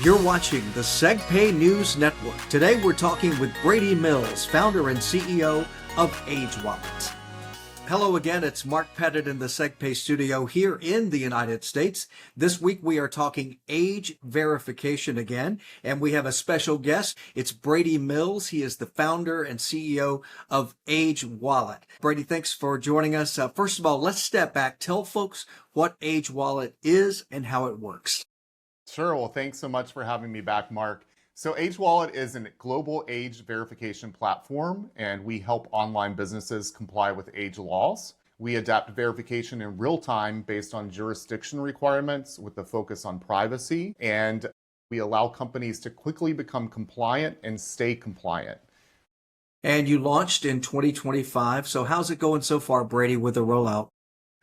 You're watching the Segpay News Network. Today we're talking with Brady Mills, founder and CEO of AgeWallet. Hello again, it's Mark Pettit in the Segpay studio here in the United States. This week we are talking age verification again, and we have a special guest. It's Brady Mills. He is the founder and CEO of AgeWallet. Brady, thanks for joining us. First of all, let's step back. Tell folks what AgeWallet is and how it works. Sure. Well, thanks so much for having me back, Mark. So AgeWallet is a global age verification platform, and we help online businesses comply with age laws. We adapt verification in real time based on jurisdiction requirements with a focus on privacy, and we allow companies to quickly become compliant and stay compliant. And you launched in 2025. So how's it going so far, Brady, with the rollout?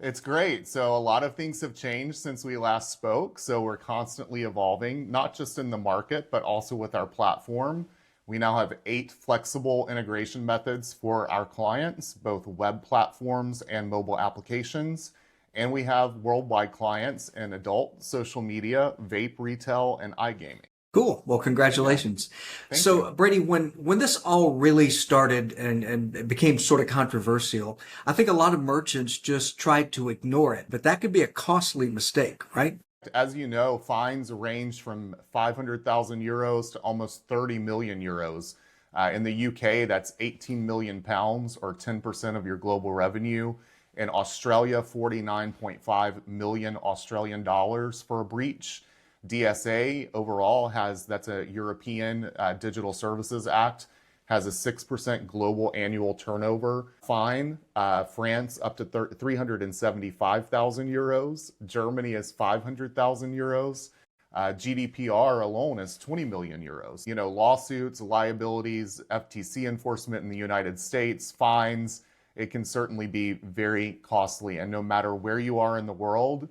It's great. So a lot of things have changed since we last spoke. So we're constantly evolving, not just in the market, but also with our platform. We now have 8 flexible integration methods for our clients, both web platforms and mobile applications. And we have worldwide clients in adult, social media, vape retail, and iGaming. Cool. Well, congratulations. Thank So, you. Brady, when this all really started and it became sort of controversial, I think a lot of merchants just tried to ignore it, but that could be a costly mistake, right? As you know, fines range from 500,000 euros to almost 30 million euros. In the UK, that's 18 million pounds or 10% of your global revenue. In Australia, 49.5 million Australian dollars for a breach. DSA overall that's a European Digital Services Act, has a 6% global annual turnover fine. France up to 375,000 euros. Germany is 500,000 euros. GDPR alone is 20 million euros. You know, lawsuits, liabilities, FTC enforcement in the United States, fines, it can certainly be very costly. And no matter where you are in the world,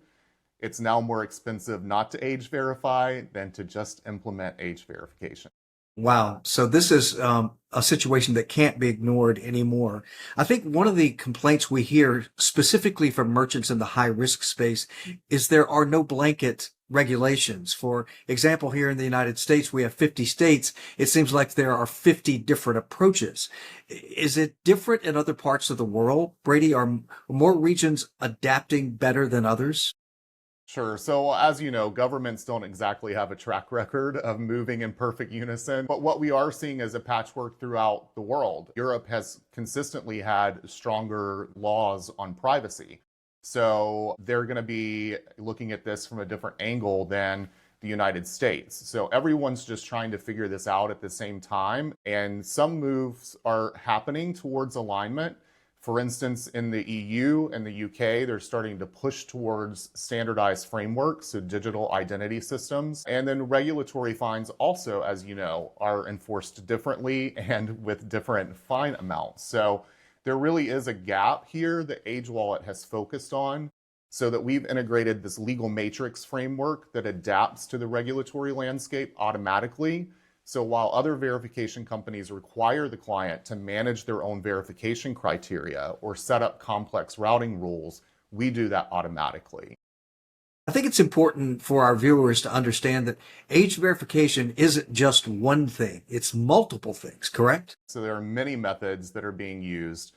it's now more expensive not to age verify than to just implement age verification. Wow. So this is a situation that can't be ignored anymore. I think one of the complaints we hear specifically from merchants in the high risk space is there are no blanket regulations. For example, here in the United States, we have 50 states. It seems like there are 50 different approaches. Is it different in other parts of the world? Brady, are more regions adapting better than others? Sure. So as you know, governments don't exactly have a track record of moving in perfect unison. But what we are seeing is a patchwork throughout the world. Europe has consistently had stronger laws on privacy. So they're going to be looking at this from a different angle than the United States. So everyone's just trying to figure this out at the same time. And some moves are happening towards alignment. For instance, in the EU and the UK, they're starting to push towards standardized frameworks, so digital identity systems. And then regulatory fines also, as you know, are enforced differently and with different fine amounts. So there really is a gap here that AgeWallet has focused on, so that we've integrated this legal matrix framework that adapts to the regulatory landscape automatically. So while other verification companies require the client to manage their own verification criteria or set up complex routing rules, we do that automatically. I think it's important for our viewers to understand that age verification isn't just one thing, it's multiple things, correct? So there are many methods that are being used,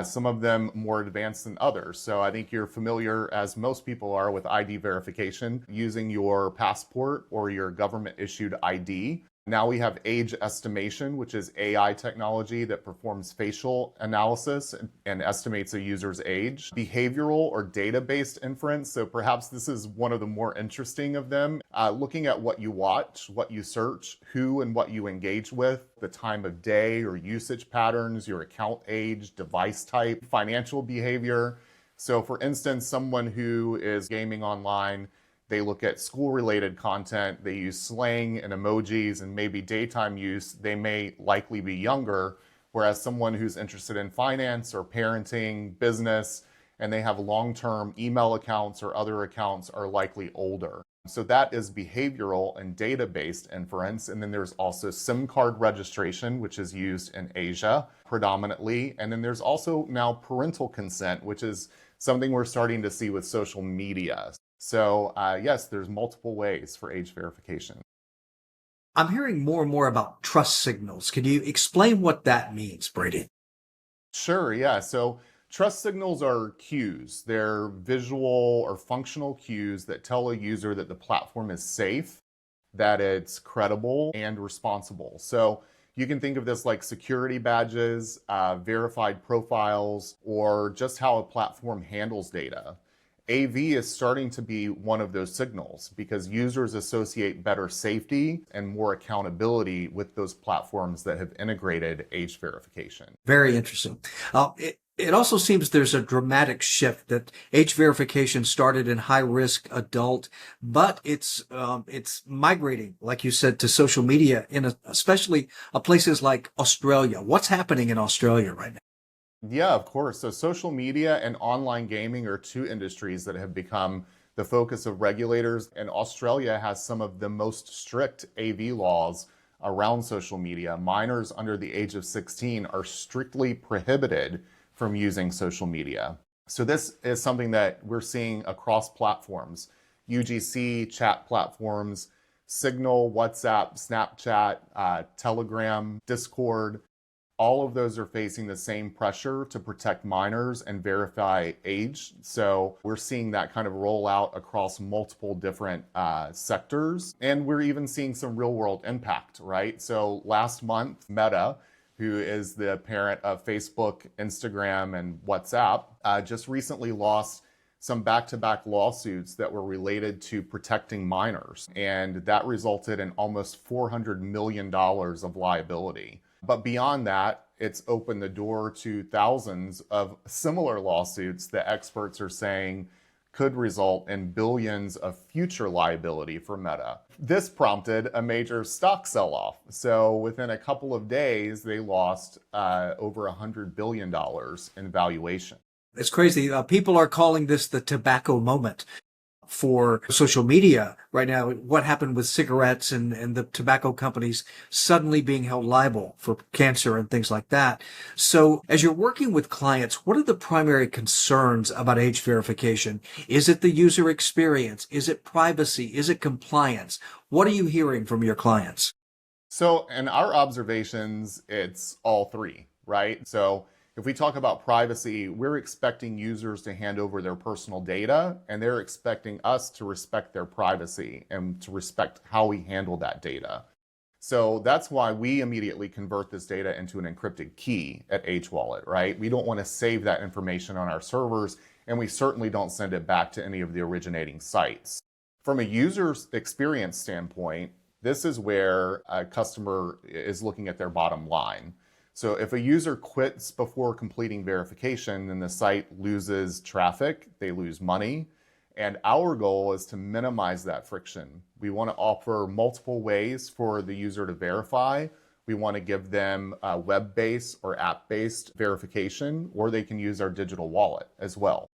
some of them more advanced than others. So I think you're familiar, as most people are, with ID verification, using your passport or your government issued ID. Now we have age estimation, which is AI technology that performs facial analysis and estimates a user's age. Behavioral or data-based inference, so perhaps this is one of the more interesting of them, looking at what you watch, what you search, who and what you engage with, the time of day or usage patterns, your account age, device type, financial behavior. So for instance, someone who is gaming online, they look at school-related content, they use slang and emojis and maybe daytime use, they may likely be younger, whereas someone who's interested in finance or parenting, business, and they have long-term email accounts or other accounts are likely older. So that is behavioral and data-based inference. And then there's also SIM card registration, which is used in Asia predominantly. And then there's also now parental consent, which is something we're starting to see with social media. So yes, there's multiple ways for age verification. I'm hearing more and more about trust signals. Can you explain what that means, Brady? Sure, yeah. So trust signals are cues. They're visual or functional cues that tell a user that the platform is safe, that it's credible and responsible. So you can think of this like security badges, verified profiles, or just how a platform handles data. AV is starting to be one of those signals because users associate better safety and more accountability with those platforms that have integrated age verification. Very interesting. It also seems there's a dramatic shift that age verification started in high risk adult, but it's migrating, like you said, to social media especially places like Australia. What's happening in Australia right now? Yeah, of course. So social media and online gaming are two industries that have become the focus of regulators, and Australia has some of the most strict AV laws around social media. Minors under the age of 16 are strictly prohibited from using social media. So this is something that we're seeing across platforms, UGC, chat platforms, Signal, WhatsApp, Snapchat, Telegram, Discord. All of those are facing the same pressure to protect minors and verify age. So we're seeing that kind of roll out across multiple different sectors. And we're even seeing some real world impact, right? So last month, Meta, who is the parent of Facebook, Instagram, and WhatsApp, just recently lost some back-to-back lawsuits that were related to protecting minors. And that resulted in almost $400 million of liability. But beyond that, it's opened the door to thousands of similar lawsuits that experts are saying could result in billions of future liability for Meta. This prompted a major stock sell-off. So within a couple of days, they lost over $100 billion in valuation. It's crazy. People are calling this the tobacco moment for social media right now. What happened with cigarettes and the tobacco companies suddenly being held liable for cancer and things like that. So as you're working with clients, what are the primary concerns about age verification? Is it the user experience? Is it privacy? Is it compliance? What are you hearing from your clients? So in our observations, it's all three, right? So if we talk about privacy, we're expecting users to hand over their personal data, and they're expecting us to respect their privacy and to respect how we handle that data. So that's why we immediately convert this data into an encrypted key at AgeWallet, right? We don't want to save that information on our servers, and we certainly don't send it back to any of the originating sites. From a user's experience standpoint, this is where a customer is looking at their bottom line. So if a user quits before completing verification, then the site loses traffic, they lose money. And our goal is to minimize that friction. We want to offer multiple ways for the user to verify. We want to give them a web-based or app-based verification, or they can use our digital wallet as well.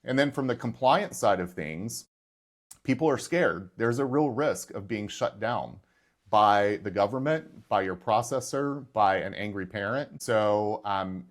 And then from the compliance side of things, people are scared. There's a real risk of being shut down by the government, by your processor, by an angry parent. So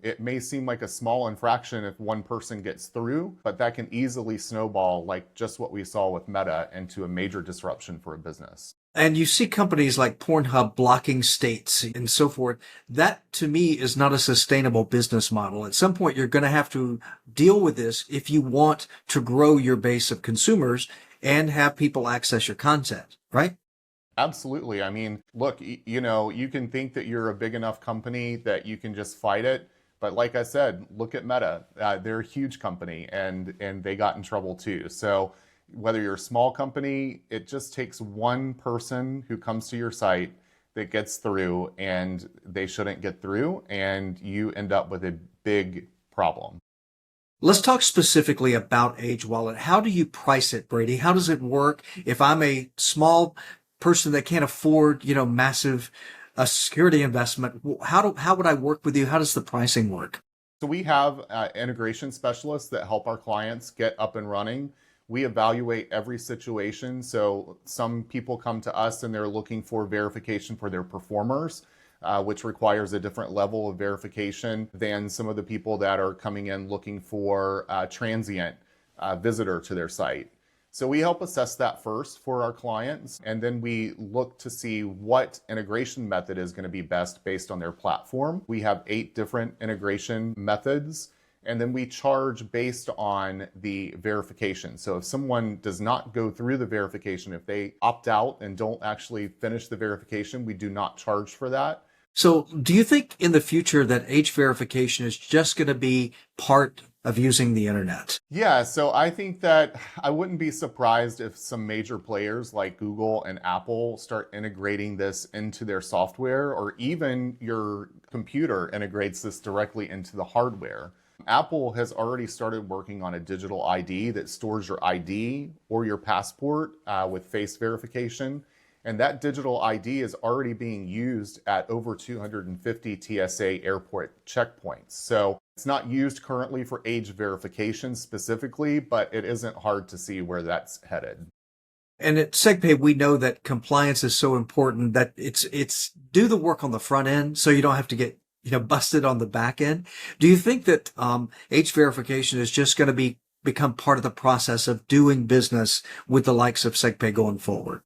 it may seem like a small infraction if one person gets through, but that can easily snowball, like just what we saw with Meta, into a major disruption for a business. And you see companies like Pornhub blocking states and so forth. That, to me, is not a sustainable business model. At some point, you're going to have to deal with this if you want to grow your base of consumers and have people access your content, right? Absolutely. I mean, look, you can think that you're a big enough company that you can just fight it. But like I said, look at Meta. They're a huge company and they got in trouble too. So whether you're a small company, it just takes one person who comes to your site that gets through, and they shouldn't get through, and you end up with a big problem. Let's talk specifically about AgeWallet. How do you price it, Brady? How does it work? If I'm a small person that can't afford, massive security investment, how would I work with you? How does the pricing work? So we have integration specialists that help our clients get up and running. We evaluate every situation. So some people come to us and they're looking for verification for their performers, which requires a different level of verification than some of the people that are coming in looking for a transient visitor to their site. So we help assess that first for our clients, and then we look to see what integration method is going to be best based on their platform. We have 8 different integration methods, and then we charge based on the verification. So if someone does not go through the verification, if they opt out and don't actually finish the verification, we do not charge for that. So do you think in the future that age verification is just going to be part of using the internet? Yeah, so I think that I wouldn't be surprised if some major players like Google and Apple start integrating this into their software, or even your computer integrates this directly into the hardware. Apple has already started working on a digital ID that stores your ID or your passport with face verification. And that digital ID is already being used at over 250 TSA airport checkpoints. So it's not used currently for age verification specifically, but it isn't hard to see where that's headed. And at Segpay, we know that compliance is so important that it's do the work on the front end so you don't have to get busted on the back end. Do you think that age verification is just going to become part of the process of doing business with the likes of Segpay going forward?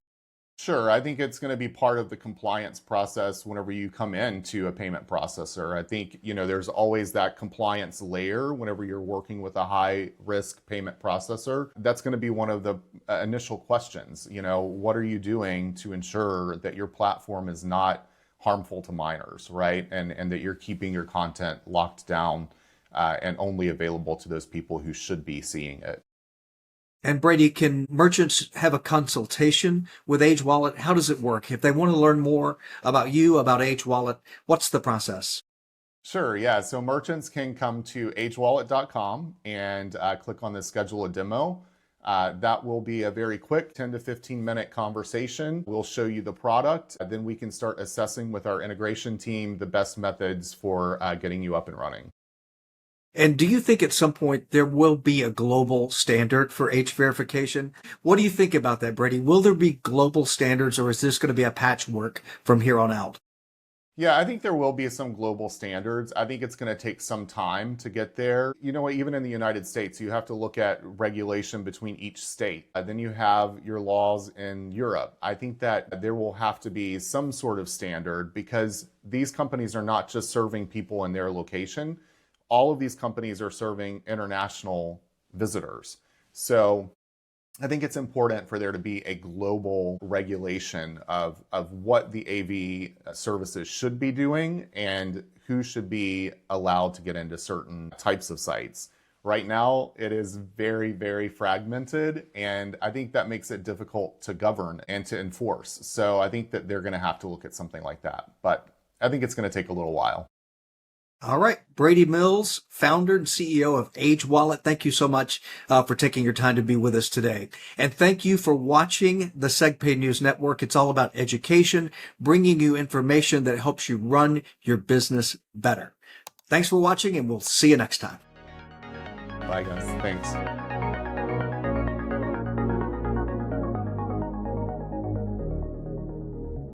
Sure, I think it's going to be part of the compliance process whenever you come into a payment processor. I think, there's always that compliance layer whenever you're working with a high risk payment processor. That's going to be one of the initial questions. What are you doing to ensure that your platform is not harmful to minors, right? And that you're keeping your content locked down and only available to those people who should be seeing it. And Brady, can merchants have a consultation with AgeWallet? How does it work? If they want to learn more about you, about AgeWallet, what's the process? Sure, yeah. So merchants can come to agewallet.com and click on the schedule a demo. That will be a very quick 10 to 15 minute conversation. We'll show you the product. Then we can start assessing with our integration team the best methods for getting you up and running. And do you think at some point there will be a global standard for age verification? What do you think about that, Brady? Will there be global standards, or is this going to be a patchwork from here on out? Yeah, I think there will be some global standards. I think it's going to take some time to get there. Even in the United States, you have to look at regulation between each state. Then you have your laws in Europe. I think that there will have to be some sort of standard, because these companies are not just serving people in their location. All of these companies are serving international visitors. So I think it's important for there to be a global regulation of what the AV services should be doing and who should be allowed to get into certain types of sites. Right now, it is very, very fragmented, and I think that makes it difficult to govern and to enforce. So I think that they're going to have to look at something like that. But I think it's going to take a little while. All right. Brady Mills, founder and CEO of AgeWallet. Thank you so much for taking your time to be with us today. And thank you for watching the Segpay News Network. It's all about education, bringing you information that helps you run your business better. Thanks for watching, and we'll see you next time. Bye, guys. Thanks.